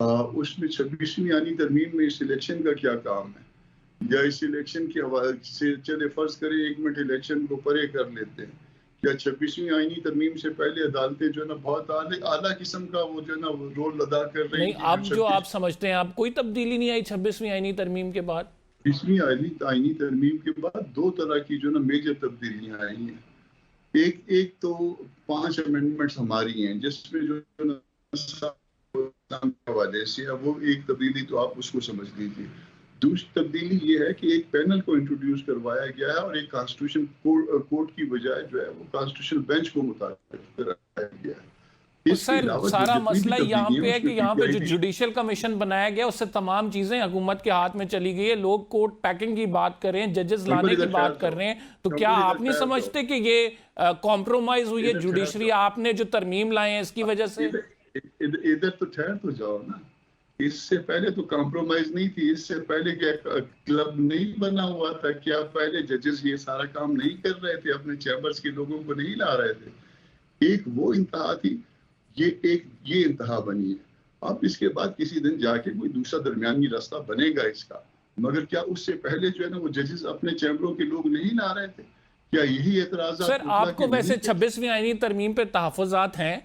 اس میں 26ویں آئینی ترمیم میں اس الیکشن کا کیا کام ہے؟ یا اس الیکشن کے حوالے سے چلے فرض کریں 1 منٹ الیکشن کو پرے کر لیتے ہیں، کیا 26ویں آئینی ترمیم سے پہلے عدالتیں جو ہے نا بہت اعلیٰ قسم کا وہ جو ہے نا وہ رول ادا کر رہی ہیں؟ نہیں، اب جو آپ سمجھتے ہیں اب کوئی تبدیلی نہیں آئی 26ویں آئینی ترمیم کے بعد؟ 20ویں آئینی ترمیم کے بعد 2 طرح کی جو ہے نا میجر تبدیلیاں آئی ہیں. ایک تو 5 امینڈمنٹس ہماری ہیں جس میں جو ہے نا حوالے سے وہ ایک تبدیلی تو آپ اس کو سمجھ لیجیے. دوسری تبدیلی یہ ہے کہ ایک پینل کو انٹروڈیوس کروایا گیا ہے اور ایک کانسٹیٹیوشن کورٹ کی بجائے جو ہے وہ کانسٹیٹیوشن بینچ کو متعارف کرایا گیا ہے. سر سارا مسئلہ یہاں پہ ہے کہ یہاں پہ جو جوڈیشل کمیشن بنایا گیا اس سے تمام چیزیں حکومت کے ہاتھ میں چلی گئی ہے. لوگ کورٹ پیکنگ کی بات کر رہے ہیں، ججز لانے کی بات کر رہے ہیں. تو کیا آپ نہیں سمجھتے کہ یہ کمپرومائز ہوئی ہے جوڈیشری؟ آپ نے جو ترمیم لائے ہیں اس کی وجہ سے؟ ادھر تو ٹھہر تو جاؤ نا. اس سے پہلے تو کمپرومائز نہیں تھی. اس سے پہلے کیا کلب نہیں بنا ہوا تھا؟ کیا پہلے ججز یہ سارا کام نہیں کر رہے تھے؟ اپنے چیمبرز کے لوگوں کو نہیں لا رہے تھے؟ ایک وہ انتہا تھی، یہ انتہا بنی ہے. اب اس کے بعد کسی دن جا کے کوئی دوسرا درمیانی راستہ بنے گا اس کا. مگر کیا اس سے پہلے جو ہے نا وہ ججز اپنے چیمبروں کے لوگ نہیں لا رہے تھے؟ کیا یہی اعتراضات؟ سر آپ کو ویسے 26ویں آئینی ترمیم پہ تحفظات ہیں؟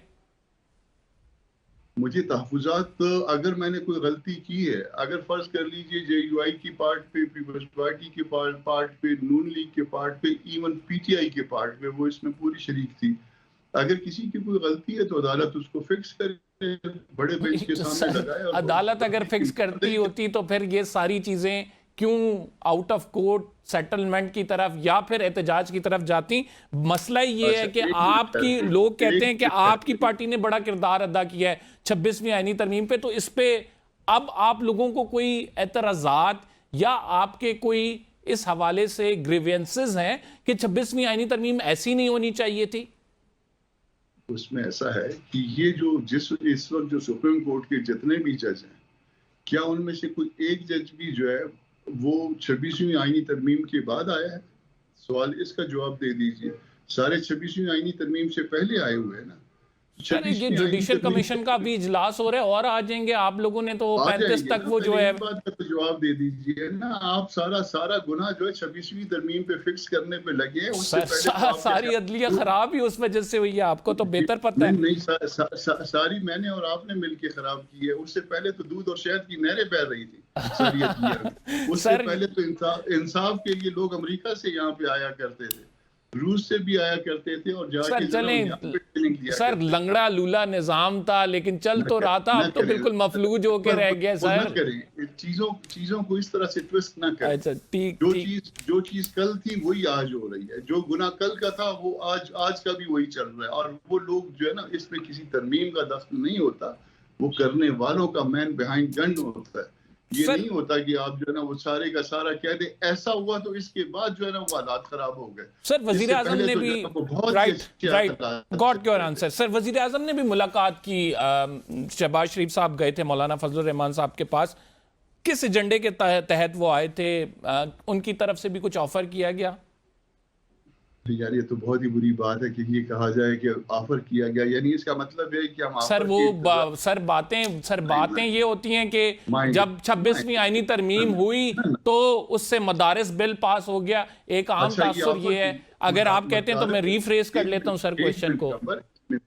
مجھے تحفظات، اگر میں نے کوئی غلطی کی ہے، اگر فرض کر لیجئے جے یو آئی کی پارٹ پہ، پیپلز پارٹی کے پارٹ پہ، نون لیگ کے پارٹ پہ، ایون پی ٹی آئی کے پارٹ پہ، وہ اس میں پوری شریک تھی. اگر کسی کی کوئی غلطی ہے تو عدالت اس کو فکس کرے، بڑے بینچ کے سامنے لگائے. عدالت اگر فکس کرتی ہوتی تو پھر یہ ساری چیزیں کیوں آؤٹ آف کورٹ سیٹلمنٹ کی طرف یا پھر احتجاج کی طرف جاتی؟ مسئلہ یہ ہے کہ آپ کی لوگ کہتے ہیں کہ آپ کی پارٹی نے بڑا کردار ادا کیا ہے 26ویں آئینی ترمیم پہ، تو اس پہ اب آپ لوگوں کو کوئی اعتراضات یا آپ کے کوئی اس حوالے سے گریوینسز ہیں کہ 26ویں آئینی ترمیم ایسی نہیں ہونی چاہیے تھی؟ اس میں ایسا ہے کہ یہ جو اس وقت جو سپریم کورٹ کے جتنے بھی جج ہیں، کیا ان میں سے کوئی ایک جج بھی جو ہے وہ 26ویں آئینی ترمیم کے بعد آیا ہے؟ سوال اس کا جواب دے دیجئے. سارے 26ویں آئینی ترمیم سے پہلے آئے ہوئے ہیں نا. سر یہ جوڈیشل کمیشن کا بھی اجلاس ہو رہا ہے اور آ جائیں گے آپ لوگوں نے تو 35 تک وہ جو ہے. بات کا تو جواب دے دیجئے نا. آپ سارا گناہ جو ہے 26ویں ترمیم پہ فکس کرنے پہ لگے ہیں. اس سے پہلے ساری عدلیہ خراب ہی اس وجہ سے ہوئی ہے, آپ کو تو بہتر پتہ ہے. نہیں, ساری میں نے اور آپ نے مل کے خراب کی ہے. اس سے پہلے تو دودھ اور شہد کی نہریں بہہ رہی تھی ساری عدلیہ میں. اس سے پہلے تو انصاف کے لیے لوگ امریکہ سے یہاں پہ آیا کرتے تھے, روس سے بھی آیا کرتے تھے, اور جا کے سر لنگڑا لولا نظام تھا لیکن چل تو رہا تھا. اب تو بالکل مفلوج ہو کے رہ گیا سر. چیزوں کو اس طرح سے ٹویسٹ نہ کریں. جو چیز کل تھی وہی آج ہو رہی ہے. جو گناہ کل کا تھا وہ آج کا بھی وہی چل رہا ہے. اور وہ لوگ جو ہے نا, اس میں کسی ترمیم کا دخل نہیں ہوتا, وہ کرنے والوں کا مین بیہائنڈ گن ہوتا ہے. یہ نہیں ہوتا کہ آپ جو ہے نا وہ سارے کا سارا کہہ دیں ایسا ہوا تو اس کے بعد جو ہے نا وہ حالات خراب ہو گئے. سر وزیر اعظم نے بھی گاٹ یور آنسر. سر وزیر اعظم نے بھی ملاقات کی, شہباز شریف صاحب گئے تھے مولانا فضل الرحمان صاحب کے پاس. کس ایجنڈے کے تحت وہ آئے تھے؟ ان کی طرف سے بھی کچھ آفر کیا گیا؟ یار یہ تو بہت ہی بری بات ہے کہ یہ کہا جائے کہ آفر کیا گیا, یعنی اس کا مطلب ہے کہ ہم سر باتیں یہ ہوتی ہیں کہ جب 26ویں آئینی ترمیم ہوئی تو اس سے مدارس بل پاس ہو گیا. ایک عام تاثر یہ ہے, اگر آپ کہتے ہیں تو میں ریفریز کر لیتا ہوں سر کوئسچن کو.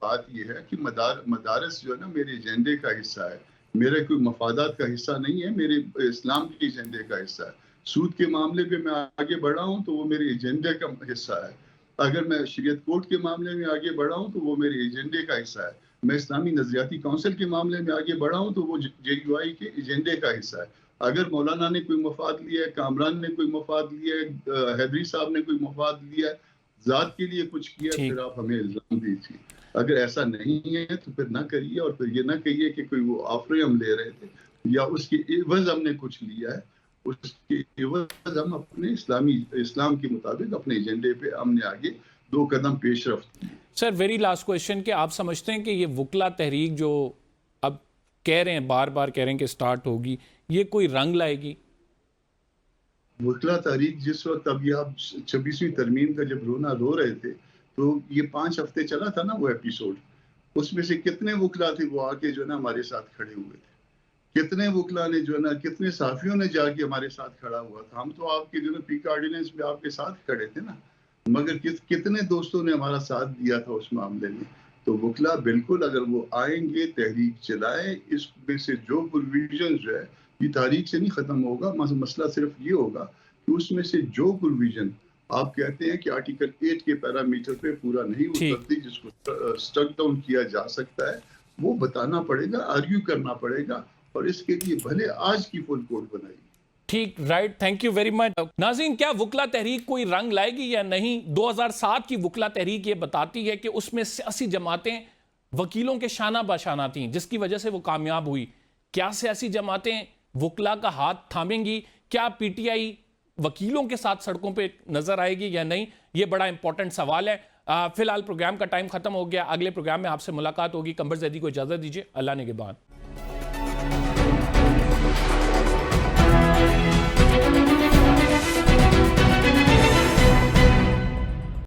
بات یہ ہے کہ مدارس جو ہے نا میرے ایجنڈے کا حصہ ہے, میرے کوئی مفادات کا حصہ نہیں ہے, میرے اسلام کے ایجنڈے کا حصہ ہے. سود کے معاملے پہ میں آگے بڑھا ہوں تو وہ میرے ایجنڈے کا حصہ ہے. اگر میں شریعت کورٹ کے معاملے میں آگے بڑھا ہوں تو وہ میرے ایجنڈے کا حصہ ہے. میں اسلامی نظریاتی کونسل کے معاملے میں آگے بڑھا ہوں تو وہ JUI کے ایجنڈے کا حصہ ہے. اگر مولانا نے کوئی مفاد لیا ہے, کامران نے کوئی مفاد لیا ہے, حیدری صاحب نے کوئی مفاد لیا ہے, ذات کے لیے کچھ کیا, پھر آپ ہمیں الزام دیجیے. اگر ایسا نہیں ہے تو پھر نہ کریے, اور پھر یہ نہ کہیے کہ کوئی وہ آفریں ہم لے رہے تھے یا اس کے عوض ہم نے کچھ لیا ہے. اس کے عوض ہم اپنے اسلام کے مطابق اپنے ایجنڈے پہ ہم نے آگے 2 قدم پیش رفت. سر ویری لاسٹ کوئسچن, کہ آپ سمجھتے ہیں کہ یہ وکلا تحریک جو اب کہہ رہے ہیں, بار بار کہہ رہے ہیں کہ سٹارٹ ہوگی, یہ کوئی رنگ لائے گی؟ وکلا تحریک جس وقت, اب یہ آپ 26ویں ترمیم کا جب رونا رو رہے تھے تو یہ 5 ہفتے چلا تھا نا وہ ایپیسوڈ, اس میں سے کتنے وکلا تھے وہ آ کے جو ہے نا ہمارے ساتھ کھڑے ہوئے تھے؟ کتنے وکلا نے جو ہے نا, کتنے صحافیوں نے جا کے ہمارے ساتھ کھڑا ہوا تھا؟ ہم تو آپ کے جو ہے پیک آرڈیننس میں آپ کے ساتھ کھڑے تھے نا, مگر کتنے دوستوں نے ہمارا ساتھ دیا تھا اس معاملے میں. تو وکلا بالکل اگر وہ آئیں گے, تحریک چلائیں, اس میں سے جو پروویژن جو ہے یہ تحریک سے نہیں ختم ہوگا. مسئلہ صرف یہ ہوگا کہ اس میں سے جو پروویژن آپ کہتے ہیں کہ آرٹیکل 8 کے پیرامیٹر پہ پورا نہیں اترتی, جس کو سٹک ڈاؤن کیا جا سکتا ہے, وہ بتانا پڑے گا, آرگیو کرنا پڑے گا, اور اس کے لیے بھلے آج کی فل کوڈ بنائی. ٹھیک, رائٹ, تھینک یو ویری مچ. ناظرین, کیا وکلا تحریک کوئی رنگ لائے گی یا نہیں؟ 2007 کی وکلا تحریک یہ بتاتی ہے کہ اس میں سیاسی جماعتیں وکیلوں کے شانہ بشانہ تھیں, جس کی وجہ سے وہ کامیاب ہوئی. کیا سیاسی جماعتیں وکلا کا ہاتھ تھامیں گی؟ کیا PTI وکیلوں کے ساتھ سڑکوں پہ نظر آئے گی یا نہیں؟ یہ بڑا امپورٹنٹ سوال ہے. فی الحال پروگرام کا ٹائم ختم ہو گیا. اگلے پروگرام میں آپ سے ملاقات ہوگی. قمر زیدی کو اجازت دیجیے. اللہ نگہبان.